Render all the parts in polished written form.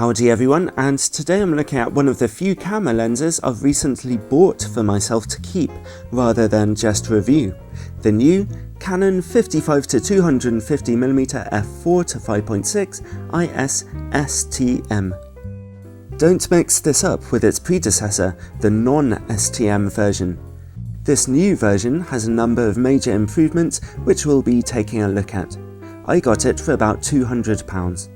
Howdy everyone, and today I'm looking at one of the few camera lenses I've recently bought for myself to keep rather than just review. The new Canon 55-250mm f4 to 5.6 IS STM. Don't mix this up with its predecessor, the non-STM version. This new version has a number of major improvements which we'll be taking a look at. I got it for about £200.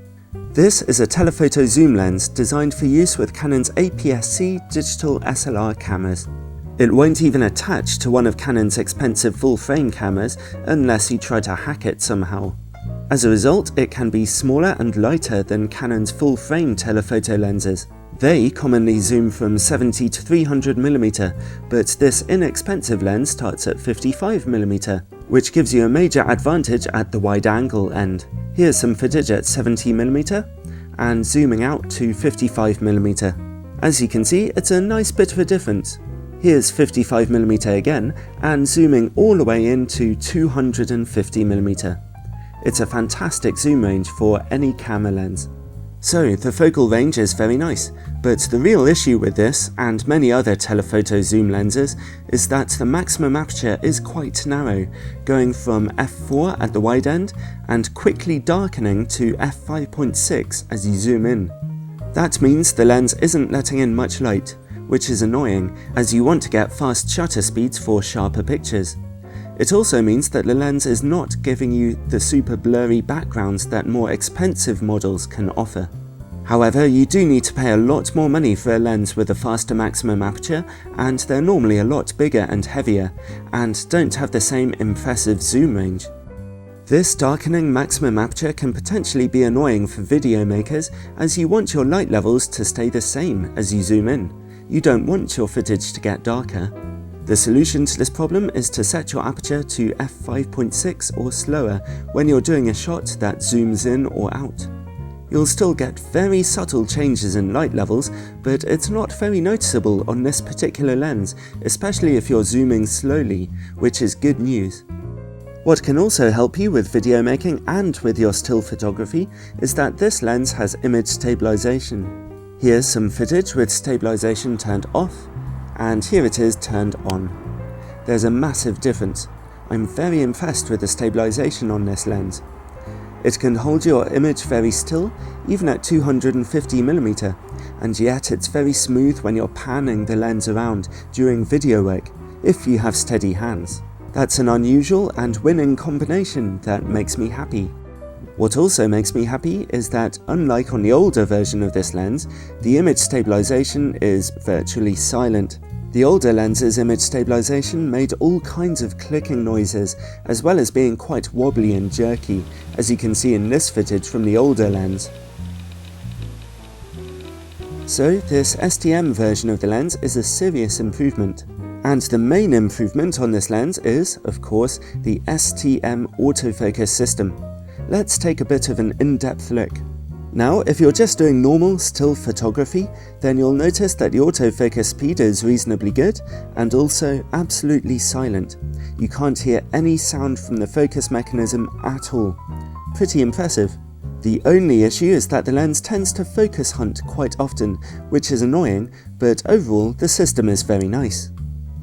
This is a telephoto zoom lens designed for use with Canon's APS-C digital SLR cameras. It won't even attach to one of Canon's expensive full-frame cameras unless you try to hack it somehow. As a result, it can be smaller and lighter than Canon's full-frame telephoto lenses. They commonly zoom from 70 to 300mm, but this inexpensive lens starts at 55mm, which gives you a major advantage at the wide-angle end. Here's some footage at 70mm and zooming out to 55mm. As you can see, it's a nice bit of a difference. Here's 55mm again and zooming all the way into 250mm. It's a fantastic zoom range for any camera lens. So the focal range is very nice, but the real issue with this and many other telephoto zoom lenses is that the maximum aperture is quite narrow, going from f4 at the wide end and quickly darkening to f5.6 as you zoom in. That means the lens isn't letting in much light, which is annoying as you want to get fast shutter speeds for sharper pictures. It also means that the lens is not giving you the super blurry backgrounds that more expensive models can offer. However, you do need to pay a lot more money for a lens with a faster maximum aperture, and they're normally a lot bigger and heavier, and don't have the same impressive zoom range. This darkening maximum aperture can potentially be annoying for video makers as you want your light levels to stay the same as you zoom in. You don't want your footage to get darker. The solution to this problem is to set your aperture to f5.6 or slower when you're doing a shot that zooms in or out. You'll still get very subtle changes in light levels, but it's not very noticeable on this particular lens, especially if you're zooming slowly, which is good news. What can also help you with video making and with your still photography is that this lens has image stabilization. Here's some footage with stabilization turned off, and here it is turned on. There's a massive difference. I'm very impressed with the stabilization on this lens. It can hold your image very still, even at 250mm, and yet it's very smooth when you're panning the lens around during video work, if you have steady hands. That's an unusual and winning combination that makes me happy. What also makes me happy is that, unlike on the older version of this lens, the image stabilization is virtually silent. The older lens's image stabilization made all kinds of clicking noises, as well as being quite wobbly and jerky, as you can see in this footage from the older lens. So this STM version of the lens is a serious improvement. And the main improvement on this lens is, of course, the STM autofocus system. Let's take a bit of an in-depth look. Now, if you're just doing normal still photography, then you'll notice that the autofocus speed is reasonably good and also absolutely silent. You can't hear any sound from the focus mechanism at all. Pretty impressive. The only issue is that the lens tends to focus hunt quite often, which is annoying, but overall the system is very nice.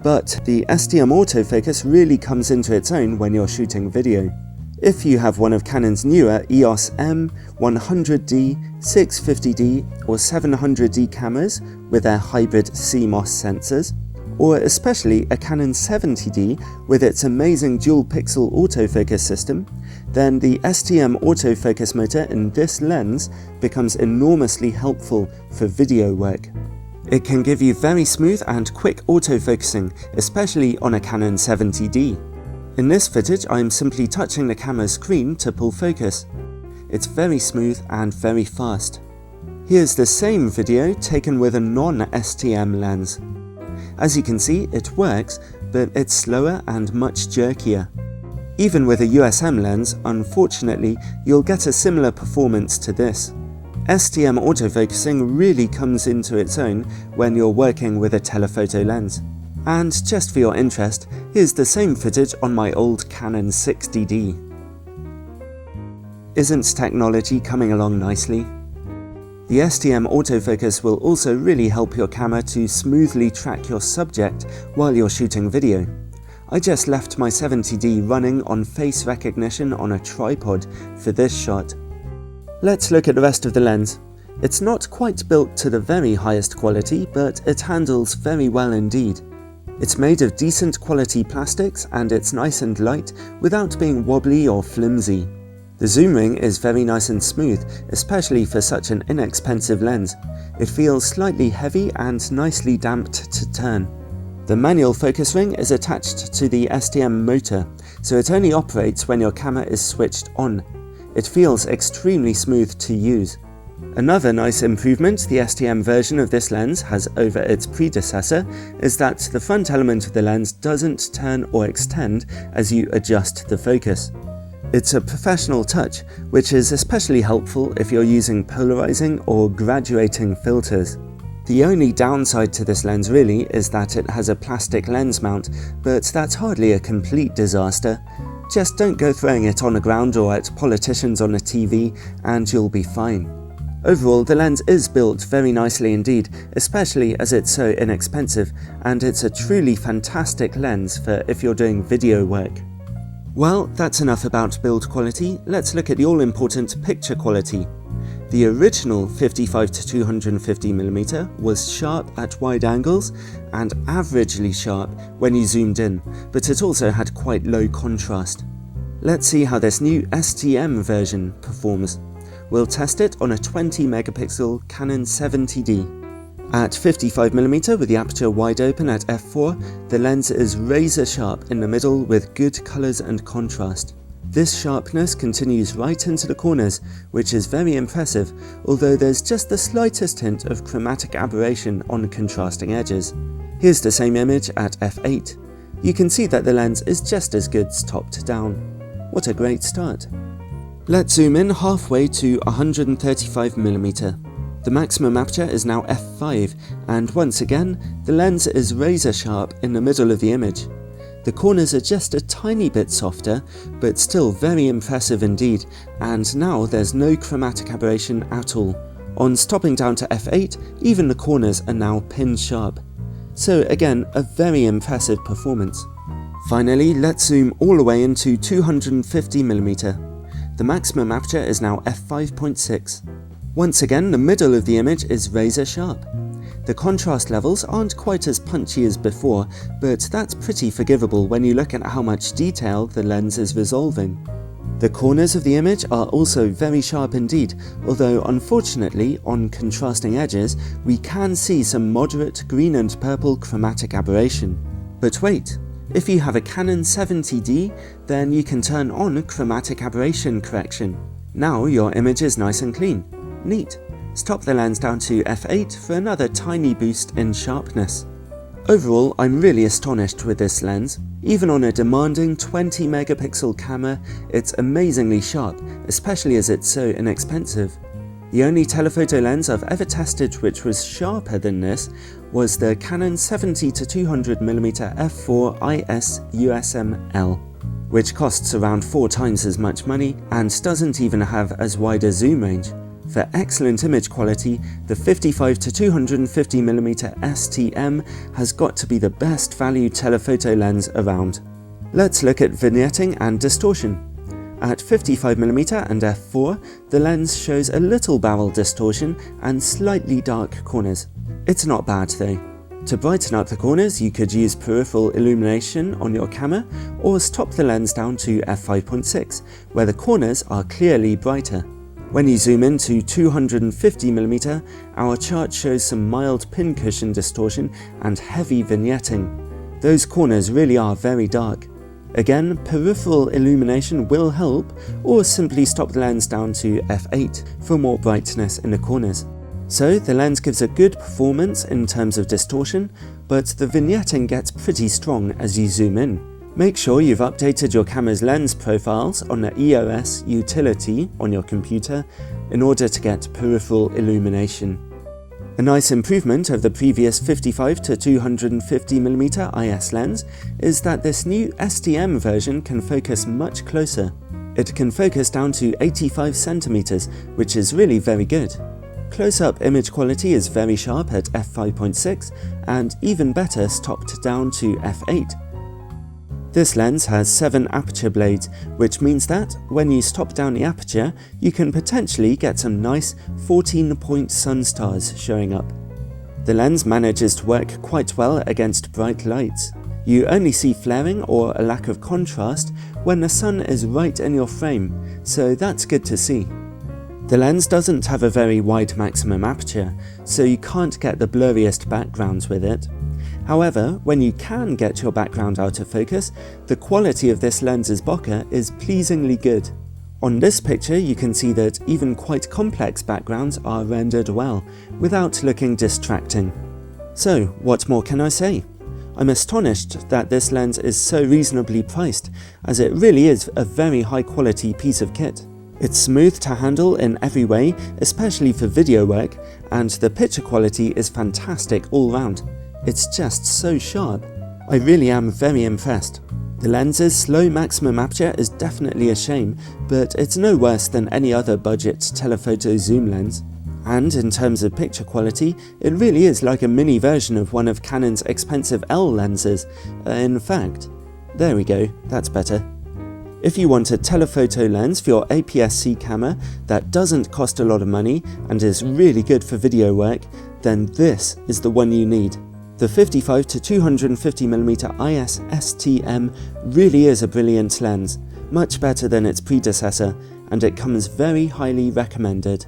But the STM autofocus really comes into its own when you're shooting video. If you have one of Canon's newer EOS M, 100D, 650D or 700D cameras with their hybrid CMOS sensors, or especially a Canon 70D with its amazing dual pixel autofocus system, then the STM autofocus motor in this lens becomes enormously helpful for video work. It can give you very smooth and quick autofocusing, especially on a Canon 70D. In this footage, I am simply touching the camera screen to pull focus. It's very smooth and very fast. Here's the same video taken with a non-STM lens. As you can see, it works, but it's slower and much jerkier. Even with a USM lens, unfortunately, you'll get a similar performance to this. STM autofocusing really comes into its own when you're working with a telephoto lens. And just for your interest, here's the same footage on my old Canon 60D. Isn't technology coming along nicely? The STM autofocus will also really help your camera to smoothly track your subject while you're shooting video. I just left my 70D running on face recognition on a tripod for this shot. Let's look at the rest of the lens. It's not quite built to the very highest quality, but it handles very well indeed. It's made of decent quality plastics and it's nice and light without being wobbly or flimsy. The zoom ring is very nice and smooth, especially for such an inexpensive lens. It feels slightly heavy and nicely damped to turn. The manual focus ring is attached to the STM motor, so it only operates when your camera is switched on. It feels extremely smooth to use. Another nice improvement the STM version of this lens has over its predecessor is that the front element of the lens doesn't turn or extend as you adjust the focus. It's a professional touch, which is especially helpful if you're using polarizing or graduating filters. The only downside to this lens really is that it has a plastic lens mount, but that's hardly a complete disaster. Just don't go throwing it on the ground or at politicians on a TV and you'll be fine. Overall, the lens is built very nicely indeed, especially as it's so inexpensive, and it's a truly fantastic lens for if you're doing video work. Well, that's enough about build quality. Let's look at the all-important picture quality. The original 55-250mm was sharp at wide angles and averagely sharp when you zoomed in, but it also had quite low contrast. Let's see how this new STM version performs. We'll test it on a 20MP Canon 70D. At 55mm with the aperture wide open at f4, the lens is razor sharp in the middle with good colours and contrast. This sharpness continues right into the corners, which is very impressive, although there's just the slightest hint of chromatic aberration on contrasting edges. Here's the same image at f8. You can see that the lens is just as good top to down. What a great start. Let's zoom in halfway to 135mm. The maximum aperture is now f5, and once again, the lens is razor sharp in the middle of the image. The corners are just a tiny bit softer, but still very impressive indeed, and now there's no chromatic aberration at all. On stopping down to f8, even the corners are now pin sharp. So again, a very impressive performance. Finally, let's zoom all the way into 250mm. The maximum aperture is now f5.6. Once again, the middle of the image is razor sharp. The contrast levels aren't quite as punchy as before, but that's pretty forgivable when you look at how much detail the lens is resolving. The corners of the image are also very sharp indeed, although unfortunately on contrasting edges we can see some moderate green and purple chromatic aberration. But wait, if you have a Canon 70D, then you can turn on chromatic aberration correction. Now your image is nice and clean. Neat. Stop the lens down to f8 for another tiny boost in sharpness. Overall, I'm really astonished with this lens. Even on a demanding 20MP camera, it's amazingly sharp, especially as it's so inexpensive. The only telephoto lens I've ever tested which was sharper than this was the Canon 70-200mm f4 IS USM-L, which costs around 4 times as much money and doesn't even have as wide a zoom range. For excellent image quality, the 55-250mm STM has got to be the best value telephoto lens around. Let's look at vignetting and distortion. At 55mm and f4, the lens shows a little barrel distortion and slightly dark corners. It's not bad though. To brighten up the corners, you could use peripheral illumination on your camera or stop the lens down to f5.6, where the corners are clearly brighter. When you zoom in to 250mm, our chart shows some mild pincushion distortion and heavy vignetting. Those corners really are very dark. Again, peripheral illumination will help, or simply stop the lens down to f8 for more brightness in the corners. So the lens gives a good performance in terms of distortion, but the vignetting gets pretty strong as you zoom in. Make sure you've updated your camera's lens profiles on the EOS utility on your computer in order to get peripheral illumination. A nice improvement of the previous 55-250mm IS lens is that this new STM version can focus much closer. It can focus down to 85cm, which is really very good. Close-up image quality is very sharp at f5.6 and even better stopped down to f8. This lens has 7 aperture blades, which means that when you stop down the aperture, you can potentially get some nice 14-point sun stars showing up. The lens manages to work quite well against bright lights. You only see flaring or a lack of contrast when the sun is right in your frame, so that's good to see. The lens doesn't have a very wide maximum aperture, so you can't get the blurriest backgrounds with it. However, when you can get your background out of focus, the quality of this lens's bokeh is pleasingly good. On this picture you can see that even quite complex backgrounds are rendered well, without looking distracting. So what more can I say? I'm astonished that this lens is so reasonably priced, as it really is a very high quality piece of kit. It's smooth to handle in every way, especially for video work, and the picture quality is fantastic all round. It's just so sharp. I really am very impressed. The lens's slow maximum aperture is definitely a shame, but it's no worse than any other budget telephoto zoom lens. And in terms of picture quality, it really is like a mini version of one of Canon's expensive L lenses. In fact, there we go, that's better. If you want a telephoto lens for your APS-C camera that doesn't cost a lot of money and is really good for video work, then this is the one you need. The 55 to 250mm IS STM really is a brilliant lens, much better than its predecessor, and it comes very highly recommended.